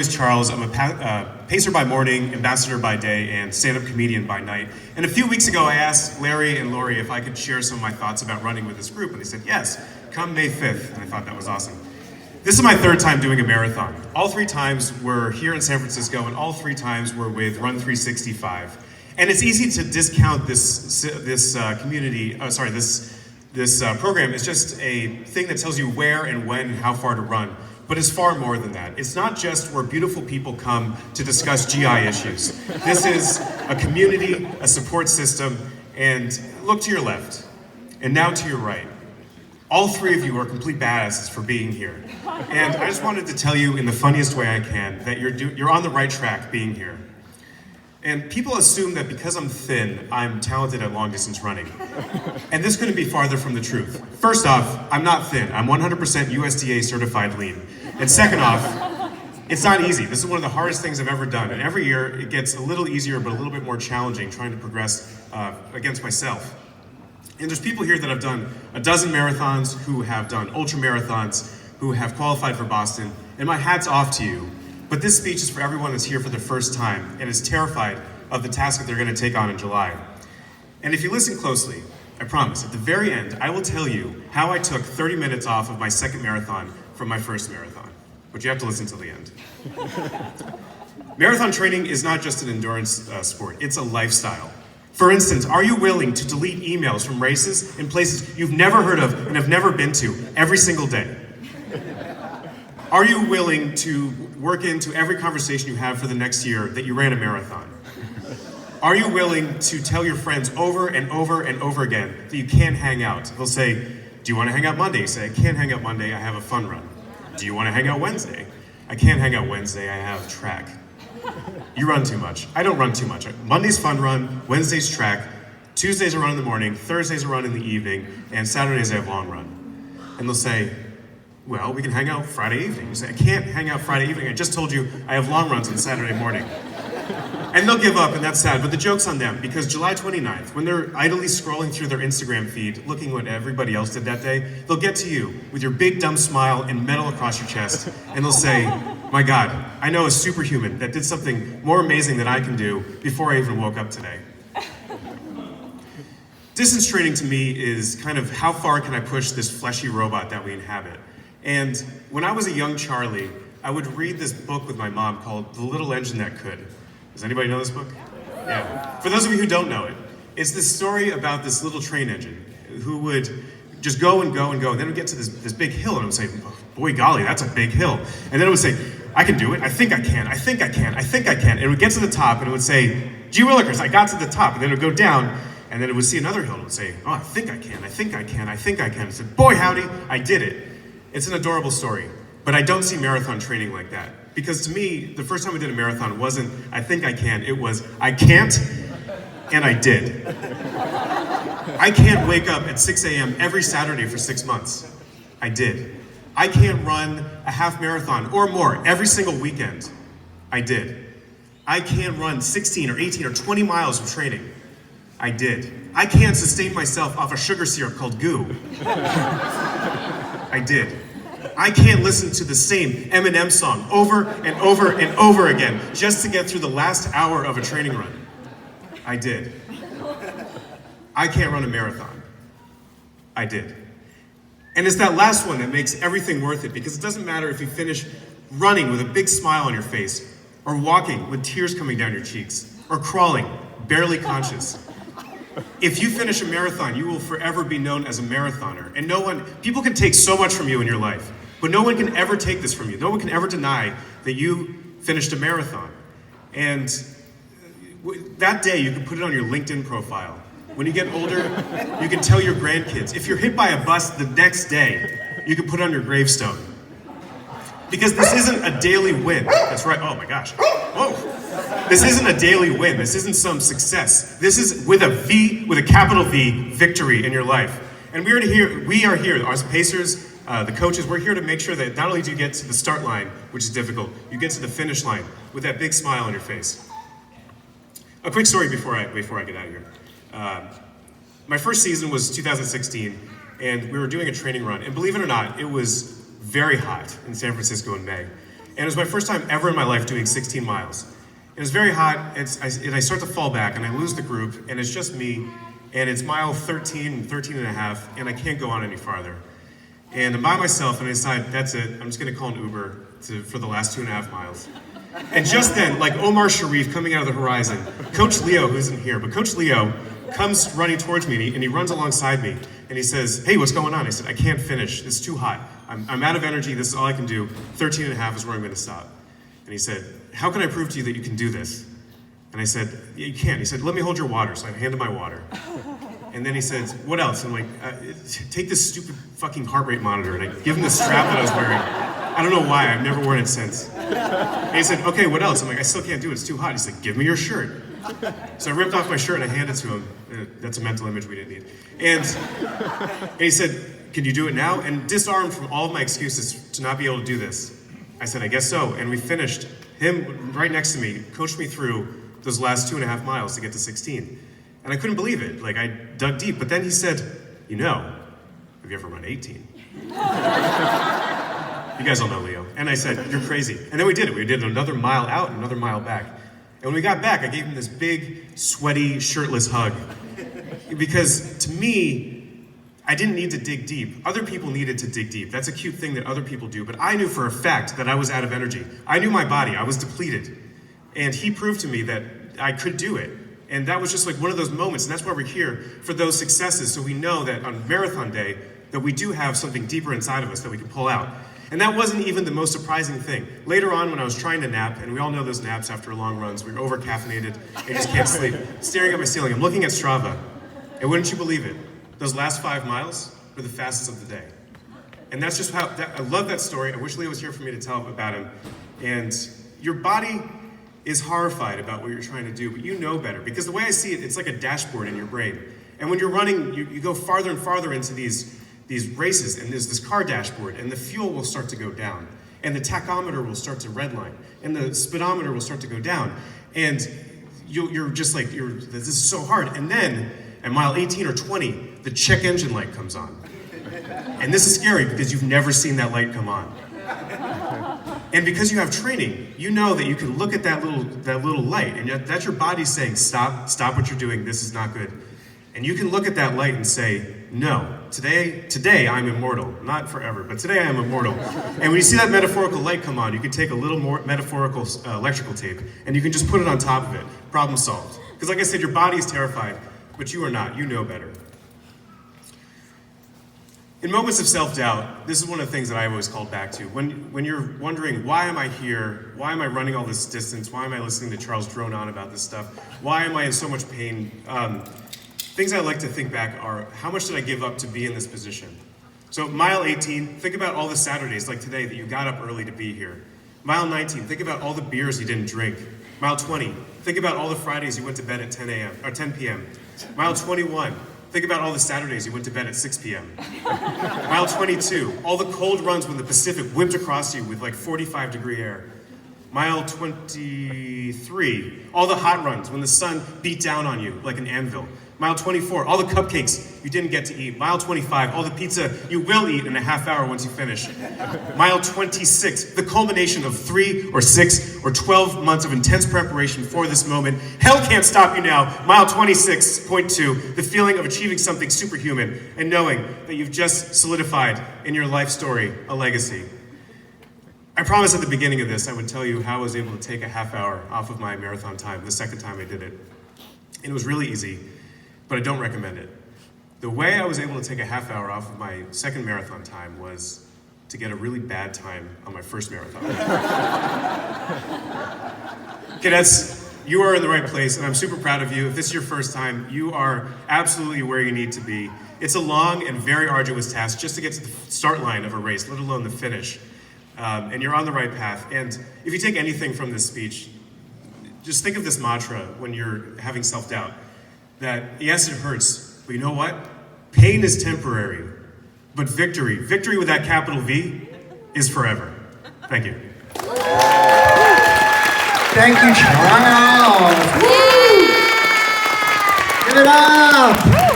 is Charles. I'm a pacer by morning, ambassador by day, and stand-up comedian by night. And a few weeks ago, I asked Larry and Lori if I could share some of my thoughts about running with this group, and they said, yes, come May 5th, and I thought that was awesome. This is my third time doing a marathon. All three times were here in San Francisco, and all three times were with run365. And it's easy to discount this program is just a thing that tells you where and when and how far to run. But it's far more than that. It's not just where beautiful people come to discuss GI issues. This is a community, a support system, and look to your left, and now to your right. All three of you are complete badasses for being here. And I just wanted to tell you in the funniest way I can that you're on the right track being here. And people assume that because I'm thin, I'm talented at long distance running. And this couldn't be farther from the truth. First off, I'm not thin. I'm 100% USDA certified lean. And second off, it's not easy. This is one of the hardest things I've ever done. And every year it gets a little easier, but a little bit more challenging trying to progress against myself. And there's people here that have done a dozen marathons, who have done ultra marathons, who have qualified for Boston. And my hat's off to you. But this speech is for everyone that's here for the first time and is terrified of the task that they're going to take on in July. And if you listen closely, I promise, at the very end, I will tell you how I took 30 minutes off of my second marathon from my first marathon. But you have to listen till the end. Marathon training is not just an endurance sport, it's a lifestyle. For instance, are you willing to delete emails from races in places you've never heard of and have never been to every single day? Are you willing to work into every conversation you have for the next year that you ran a marathon? Are you willing to tell your friends over and over and over again that you can't hang out? They'll say, do you want to hang out Monday? You say, I can't hang out Monday, I have a fun run. Do you want to hang out Wednesday? I can't hang out Wednesday, I have track. You run too much. I don't run too much. Monday's fun run, Wednesday's track, Tuesdays I run in the morning, Thursdays I run in the evening, and Saturdays I have long run. And they'll say, well, we can hang out Friday evening. You say, I can't hang out Friday evening. I just told you I have long runs on Saturday morning. And they'll give up, and that's sad, but the joke's on them, because July 29th, when they're idly scrolling through their Instagram feed, looking what everybody else did that day, they'll get to you with your big dumb smile and medal across your chest, and they'll say, my God, I know a superhuman that did something more amazing than I can do before I even woke up today. Distance training to me is kind of how far can I push this fleshy robot that we inhabit. And when I was a young Charlie, I would read this book with my mom called The Little Engine That Could. Does anybody know this book? Yeah. For those of you who don't know it, it's this story about this little train engine who would just go and go and go, and then it would get to this big hill, and it would say, boy golly, that's a big hill. And then it would say, I can do it, I think I can, I think I can, I think I can. And it would get to the top, and it would say, gee willikers, I got to the top. And then it would go down, and then it would see another hill, and it would say, oh, I think I can, I think I can, I think I can. It said, boy howdy, I did it. It's an adorable story, but I don't see marathon training like that. Because to me, the first time I did a marathon wasn't, I think I can, it was, I can't, and I did. I can't wake up at 6 a.m. every Saturday for 6 months. I did. I can't run a half marathon or more every single weekend. I did. I can't run 16 or 18 or 20 miles of training. I did. I can't sustain myself off a sugar syrup called goo. I did. I can't listen to the same Eminem song over and over and over again just to get through the last hour of a training run. I did. I can't run a marathon. I did. And it's that last one that makes everything worth it, because it doesn't matter if you finish running with a big smile on your face, or walking with tears coming down your cheeks, or crawling, barely conscious. If you finish a marathon, you will forever be known as a marathoner. And people can take so much from you in your life, but no one can ever take this from you. No one can ever deny that you finished a marathon. And that day, you can put it on your LinkedIn profile. When you get older, you can tell your grandkids. If you're hit by a bus the next day, you can put it on your gravestone. Because this isn't a daily win. That's right, oh my gosh. Whoa. This isn't a daily win. This isn't some success. This is with a capital V, victory in your life. And we are here, as pacers, the coaches, we're here to make sure that not only do you get to the start line, which is difficult, you get to the finish line with that big smile on your face. A quick story before I get out of here. My first season was 2016, and we were doing a training run. And believe it or not, it was very hot in San Francisco in May. And it was my first time ever in my life doing 16 miles. It was very hot, and I start to fall back, and I lose the group, and it's just me, and it's mile 13, 13 and a half, and I can't go on any farther. And I'm by myself, and I decide, that's it, I'm just gonna call an Uber for the last 2.5 miles. And just then, like Omar Sharif coming out of the horizon, Coach Leo, who isn't here, but Coach Leo comes running towards me, and he runs alongside me, and he says, hey, what's going on? I said, I can't finish, it's too hot. I'm out of energy, this is all I can do, 13 and a half is where I'm gonna stop. And he said, how can I prove to you that you can do this? And I said, yeah, you can. He said, let me hold your water. So I handed my water. And then he said, what else? And I'm like, take this stupid fucking heart rate monitor. And I give him the strap that I was wearing. I don't know why, I've never worn it since. And he said, okay, what else? I'm like, I still can't do it, it's too hot. He said, give me your shirt. So I ripped off my shirt and I handed it to him. That's a mental image we didn't need. And he said, can you do it now? And disarmed from all of my excuses to not be able to do this, I said, I guess so. And we finished. Him right next to me coached me through those last 2.5 miles to get to 16. And I couldn't believe it. Like, I dug deep. But then he said, you know, have you ever run 18? You guys all know Leo. And I said, you're crazy. And then we did it. We did another mile out and another mile back. And when we got back, I gave him this big, sweaty, shirtless hug. Because to me, I didn't need to dig deep. Other people needed to dig deep. That's a cute thing that other people do. But I knew for a fact that I was out of energy. I knew my body. I was depleted. And he proved to me that I could do it. And that was just like one of those moments. And that's why we're here, for those successes. So we know that on marathon day, that we do have something deeper inside of us that we can pull out. And that wasn't even the most surprising thing. Later on, when I was trying to nap, and we all know those naps after long runs, we're over-caffeinated, and you just can't sleep, staring at my ceiling, I'm looking at Strava, and wouldn't you believe it? Those last 5 miles were the fastest of the day. And that's just how, I love that story. I wish Leo was here for me to tell about him. And your body is horrified about what you're trying to do, but you know better. Because the way I see it, it's like a dashboard in your brain. And when you're running, you go farther and farther into these races, and there's this car dashboard, and the fuel will start to go down, and the tachometer will start to redline, and the speedometer will start to go down. And you're just like, this is so hard. And then, at mile 18 or 20, the check engine light comes on. And this is scary because you've never seen that light come on. And because you have training, you know that you can look at that little light, and that's your body saying, stop what you're doing, this is not good. And you can look at that light and say, no, today I'm immortal. Not forever, but today I am immortal. And when you see that metaphorical light come on, you can take a little more metaphorical electrical tape, and you can just put it on top of it. Problem solved. Because like I said, your body is terrified, but you are not. You know better. In moments of self-doubt, this is one of the things that I always call back to. When you're wondering, why am I here? Why am I running all this distance? Why am I listening to Charles drone on about this stuff? Why am I in so much pain? Things I like to think back are, how much did I give up to be in this position? So mile 18, think about all the Saturdays like today that you got up early to be here. Mile 19, think about all the beers you didn't drink. Mile 20, think about all the Fridays you went to bed at 10 a.m. or 10 p.m. Mile 21, think about all the Saturdays you went to bed at 6 p.m. Mile 22, all the cold runs when the Pacific whipped across you with like 45-degree air. Mile 23, all the hot runs when the sun beat down on you like an anvil. Mile 24, all the cupcakes you didn't get to eat. Mile 25, all the pizza you will eat in a half hour once you finish. Mile 26, the culmination of 3 or 6 or 12 months of intense preparation for this moment. Hell can't stop you now. Mile 26.2, the feeling of achieving something superhuman and knowing that you've just solidified in your life story a legacy. I promised at the beginning of this I would tell you how I was able to take a half hour off of my marathon time the second time I did it. And it was really easy, but I don't recommend it. The way I was able to take a half hour off of my second marathon time was to get a really bad time on my first marathon. Cadets, you are in the right place, and I'm super proud of you. If this is your first time, you are absolutely where you need to be. It's a long and very arduous task just to get to the start line of a race, let alone the finish. And you're on the right path. And if you take anything from this speech, just think of this mantra when you're having self-doubt. That, yes, it hurts, but you know what? Pain is temporary, but victory with that capital V, is forever. Thank you. Thank you, Charles. Woo! Give it up!